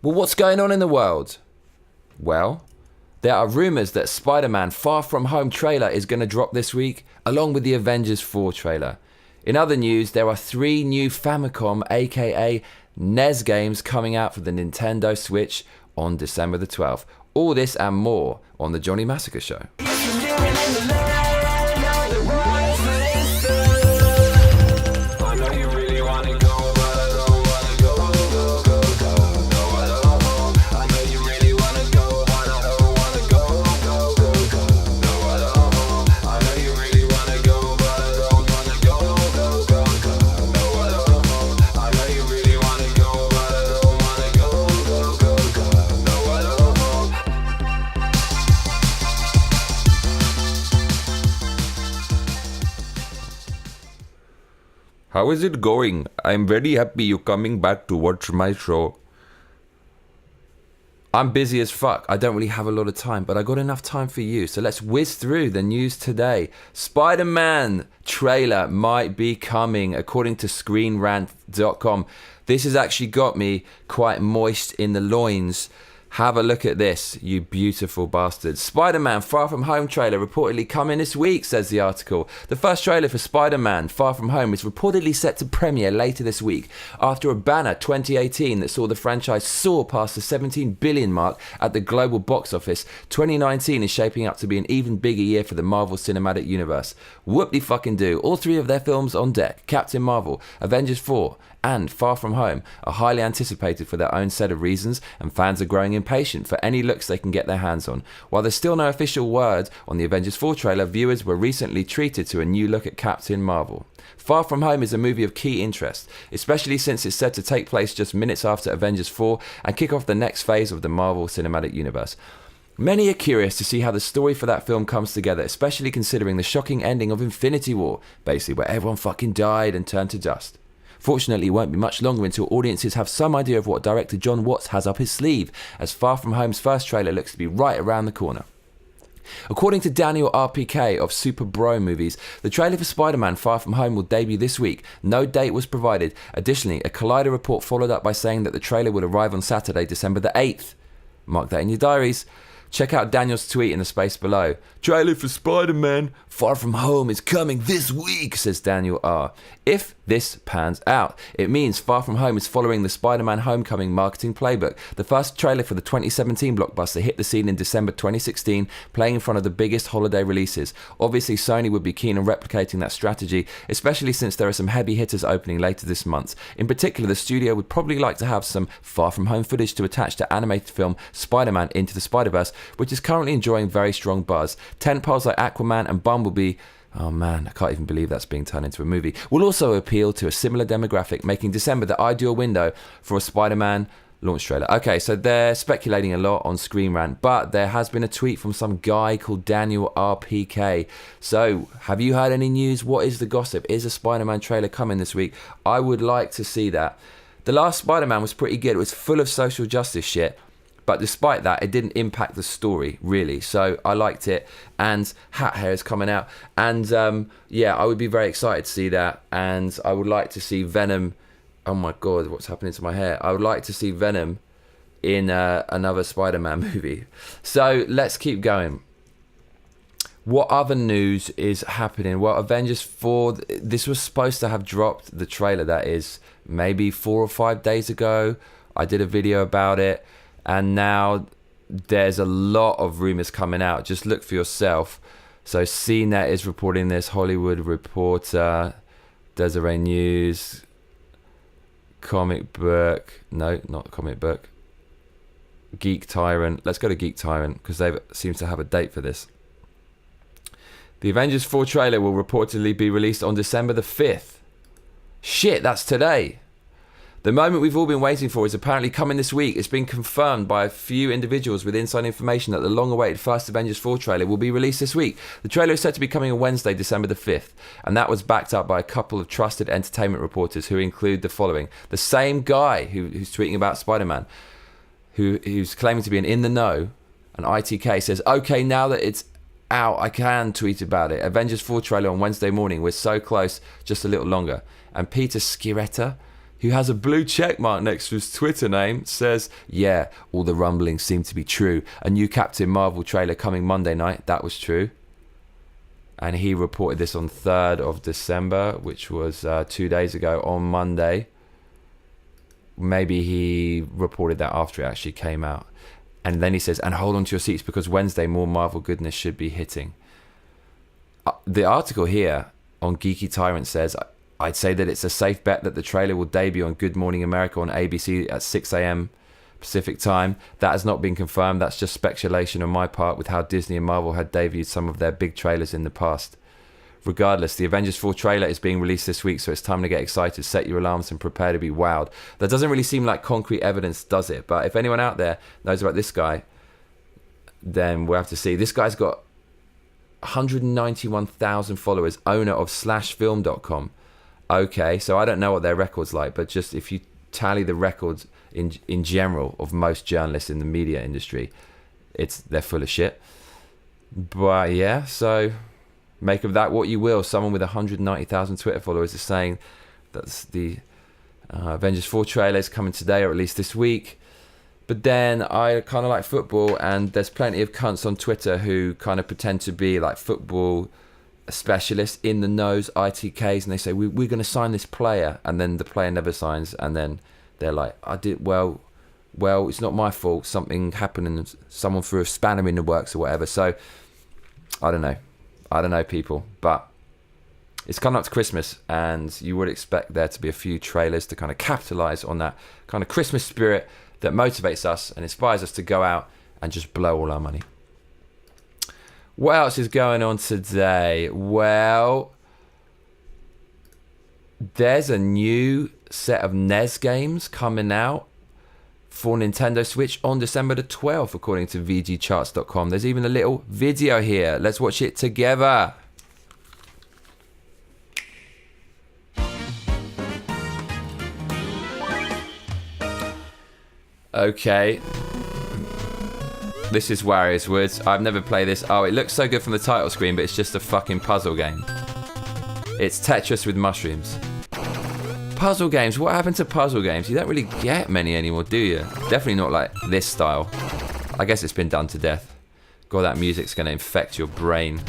Well, what's going on in the world? Well, there are rumours that Spider-Man Far From Home trailer is going to drop this week, along with the Avengers 4 trailer. In other news, there are 3 new Famicom, aka NES games coming out for the Nintendo Switch on December the 12th. All this and more on the Johnny Massacre Show. How is it going? I'm very happy you're coming back to watch my show. I'm busy as fuck. I don't really have a lot of time, but I got enough time for you. So let's whiz through the news today. Spider-Man trailer might be coming, according to ScreenRant.com. This has actually got me quite moist in the loins. Have a look at this, you beautiful bastards. Spider-Man Far From Home trailer reportedly coming this week, says the article. The first trailer for Spider-Man Far From Home is reportedly set to premiere later this week after a banner 2018 that saw the franchise soar past the 17 billion mark at the global box office. 2019 is shaping up to be an even bigger year for the Marvel Cinematic Universe. Whoop-de-fucking-do. All 3 of their films on deck, Captain Marvel, Avengers 4, and Far From Home, are highly anticipated for their own set of reasons, and fans are growing impatient for any looks they can get their hands on. While there's still no official word on the Avengers 4 trailer, viewers were recently treated to a new look at Captain Marvel. Far From Home is a movie of key interest, especially since it's said to take place just minutes after Avengers 4 and kick off the next phase of the Marvel Cinematic Universe. Many are curious to see how the story for that film comes together, especially considering the shocking ending of Infinity War, basically where everyone fucking died and turned to dust. Fortunately, it won't be much longer until audiences have some idea of what director John Watts has up his sleeve, as Far From Home's first trailer looks to be right around the corner. According to Daniel RPK of Super Bro Movies, the trailer for Spider-Man Far From Home will debut this week. No date was provided. Additionally, a Collider report followed up by saying that the trailer will arrive on Saturday, December the 8th. Mark that in your diaries. Check out Daniel's tweet in the space below. Trailer for Spider-Man Far From Home is coming this week, says Daniel R. If this pans out, it means Far From Home is following the Spider-Man Homecoming marketing playbook. The first trailer for the 2017 blockbuster hit the scene in December 2016, playing in front of the biggest holiday releases. Obviously, Sony would be keen on replicating that strategy, especially since there are some heavy hitters opening later this month. In particular, the studio would probably like to have some Far From Home footage to attach to animated film Spider-Man Into the Spider-Verse, which is currently enjoying very strong buzz. Tentpoles like Aquaman and Bumblebee, oh man, I can't even believe that's being turned into a movie, will also appeal to a similar demographic, making December the ideal window for a Spider-Man launch trailer. Okay, so they're speculating a lot on Screen Rant, but there has been a tweet from some guy called Daniel RPK. So, have you heard any news? What is the gossip? Is a Spider-Man trailer coming this week? I would like to see that. The last Spider-Man was pretty good. It was full of social justice shit. But despite that, it didn't impact the story, really. So I liked it. And Hat Hair is coming out. And yeah, I would be very excited to see that. And I would like to see Venom. Oh my God, what's happening to my hair? I would like to see Venom in another Spider-Man movie. So let's keep going. What other news is happening? Well, Avengers 4, this was supposed to have dropped, the trailer that is, maybe 4 or 5 days ago. I did a video about it. And now there's a lot of rumors coming out. Just look for yourself. So CNET is reporting this. Hollywood Reporter, Desiree News, Comic Book. No, not Comic Book. Geek Tyrant. Let's go to Geek Tyrant because they seem to have a date for this. The Avengers 4 trailer will reportedly be released on December the 5th. Shit, that's today. The moment we've all been waiting for is apparently coming this week. It's been confirmed by a few individuals with inside information that the long-awaited first Avengers 4 trailer will be released this week. The trailer is set to be coming on Wednesday, December the 5th, and that was backed up by a couple of trusted entertainment reporters who include the following. The same guy who's tweeting about Spider-Man, who's claiming to be an in the know, an ITK, says, okay, now that it's out, I can tweet about it. Avengers 4 trailer on Wednesday morning. We're so close, just a little longer. And Peter Schiretta who has a blue check mark next to his Twitter name, says, yeah, all the rumblings seem to be true. A new Captain Marvel trailer coming Monday night. That was true. And he reported this on 3rd of December, which was 2 days ago on Monday. Maybe he reported that after it actually came out. And then he says, and hold on to your seats because Wednesday more Marvel goodness should be hitting. The article here on Geeky Tyrant says, I'd say that it's a safe bet that the trailer will debut on Good Morning America on ABC at 6 a.m. Pacific time. That has not been confirmed. That's just speculation on my part with how Disney and Marvel had debuted some of their big trailers in the past. Regardless, the Avengers 4 trailer is being released this week, so it's time to get excited, set your alarms and prepare to be wowed. That doesn't really seem like concrete evidence, does it? But if anyone out there knows about this guy, then we'll have to see. This guy's got 191,000 followers, owner of /film.com. Okay, so I don't know what their record's like, but just if you tally the records in general of most journalists in the media industry, they're full of shit. But yeah, so make of that what you will. Someone with 190,000 Twitter followers is saying that's the Avengers 4 trailer is coming today, or at least this week. But then I kind of like football, and there's plenty of cunts on Twitter who kind of pretend to be like football specialists in the knows, ITKs, and they say we're going to sign this player, and then the player never signs, and then they're like, I did well, it's not my fault, something happened and someone threw a spanner in the works or whatever. So I don't know people, but it's coming up to Christmas, and you would expect there to be a few trailers to kind of capitalize on that kind of Christmas spirit that motivates us and inspires us to go out and just blow all our money. What else is going on today? Well, there's a new set of NES games coming out for Nintendo Switch on December the 12th, according to VGCharts.com. There's even a little video here. Let's watch it together. Okay. This is Warriors Woods. I've never played this. Oh, it looks so good from the title screen, but it's just a fucking puzzle game. It's Tetris with mushrooms. Puzzle games. What happened to puzzle games? You don't really get many anymore, do you? Definitely not like this style. I guess it's been done to death. God, that music's going to infect your brain.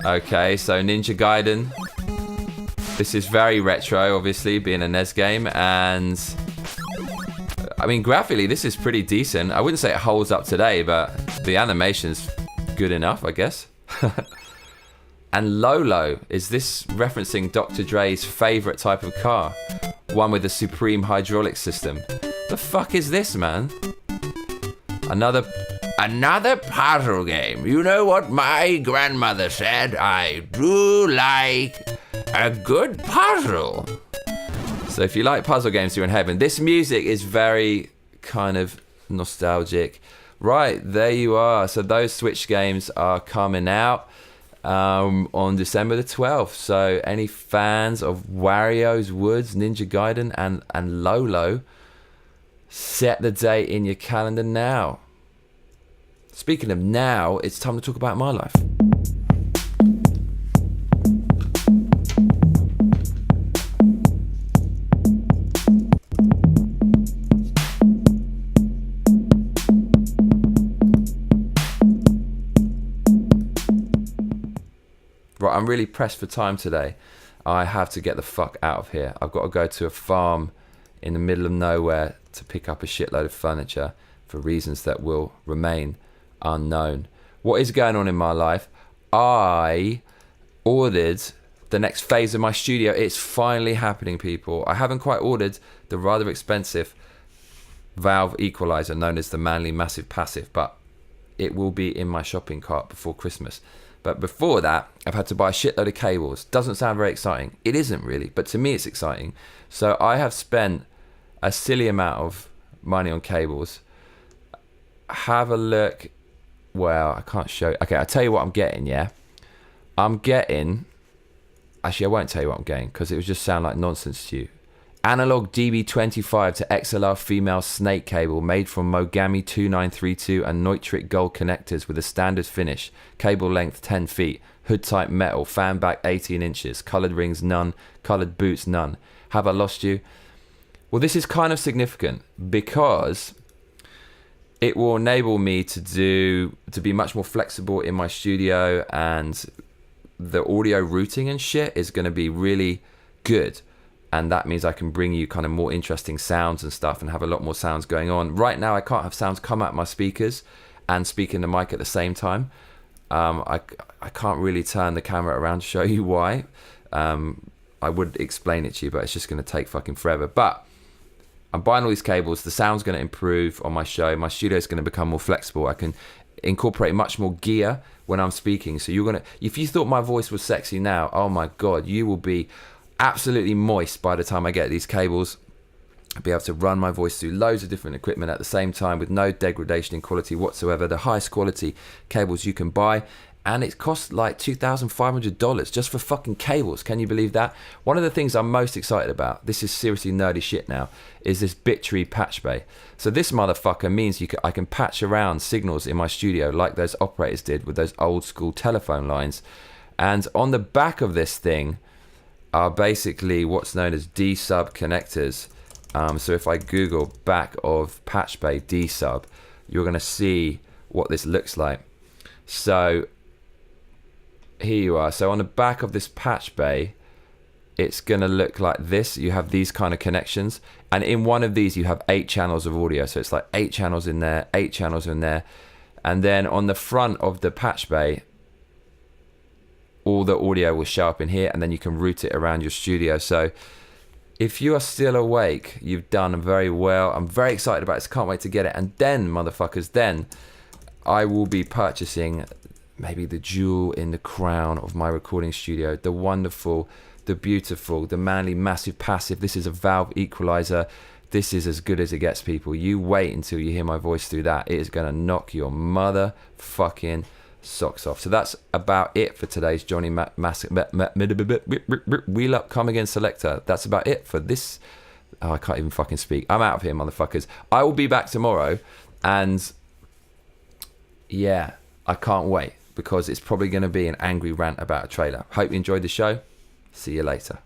Okay, so Ninja Gaiden. This is very retro, obviously, being a NES game, and I mean, graphically, this is pretty decent. I wouldn't say it holds up today, but the animation's good enough, I guess. And Lolo, is this referencing Dr. Dre's favorite type of car? One with a supreme hydraulic system. The fuck is this, man? Another puzzle game. You know what my grandmother said? I do like a good puzzle. So if you like puzzle games, you're in heaven. This music is very kind of nostalgic. Right, there you are. So those Switch games are coming out on December the 12th. So any fans of Wario's Woods, Ninja Gaiden, and Lolo, set the date in your calendar now. Speaking of now, it's time to talk about my life. Right, I'm really pressed for time today. I have to get the fuck out of here. I've got to go to a farm in the middle of nowhere to pick up a shitload of furniture for reasons that will remain unknown. What is going on in my life? I ordered the next phase of my studio. It's finally happening, people. I haven't quite ordered the rather expensive valve equalizer known as the Manly Massive Passive, but it will be in my shopping cart before Christmas. But before that, I've had to buy a shitload of cables. Doesn't sound very exciting. It isn't really, but to me it's exciting. So I have spent a silly amount of money on cables. Have a look. Well, I can't show. Okay, I'll tell you what I'm getting, yeah? I'm getting... Actually, I won't tell you what I'm getting because it would just sound like nonsense to you. Analog DB25 to XLR female snake cable made from Mogami 2932 and Neutrik gold connectors with a standard finish. Cable length 10 feet. Hood type metal. Fan back 18 inches. Coloured rings none. Coloured boots none. Have I lost you? Well, this is kind of significant because it will enable me to be much more flexible in my studio, and the audio routing and shit is going to be really good. And that means I can bring you kind of more interesting sounds and stuff and have a lot more sounds going on. Right now, I can't have sounds come out my speakers and speak in the mic at the same time. I can't really turn the camera around to show you why. I would explain it to you, but it's just going to take fucking forever. But I'm buying all these cables. The sound's going to improve on my show. My studio is going to become more flexible. I can incorporate much more gear when I'm speaking. So you're going to, if you thought my voice was sexy now, oh my God, you will be absolutely moist by the time I get these cables. I'll be able to run my voice through loads of different equipment at the same time with no degradation in quality whatsoever. The highest quality cables you can buy. And it costs like $2,500 just for fucking cables. Can you believe that? One of the things I'm most excited about, this is seriously nerdy shit now, is this Bittree patch bay. So this motherfucker means I can patch around signals in my studio like those operators did with those old school telephone lines. And on the back of this thing are basically what's known as D-sub connectors. So if I Google back of patch bay D-sub, you're going to see what this looks like. So here you are. So on the back of this patch bay, it's going to look like this. You have these kind of connections. And in one of these, you have 8 channels of audio. So it's like 8 channels in there, 8 channels in there. And then on the front of the patch bay, all the audio will show up in here. And then you can route it around your studio. So if you are still awake, you've done very well. I'm very excited about this. Can't wait to get it. And then, motherfuckers, then I will be purchasing maybe the jewel in the crown of my recording studio, the wonderful, the beautiful, the manly, massive passive. This is a valve equalizer. This is as good as it gets, people. You wait until you hear my voice through that. It is going to knock your motherfucking socks off. So that's about it for today's Johnny Massacre Wheel Up Come Again Selector. That's about it for this. Oh, I can't even fucking speak. I'm out of here, motherfuckers. I will be back tomorrow, and yeah, I can't wait, because it's probably going to be an angry rant about a trailer. Hope you enjoyed the show. See you later.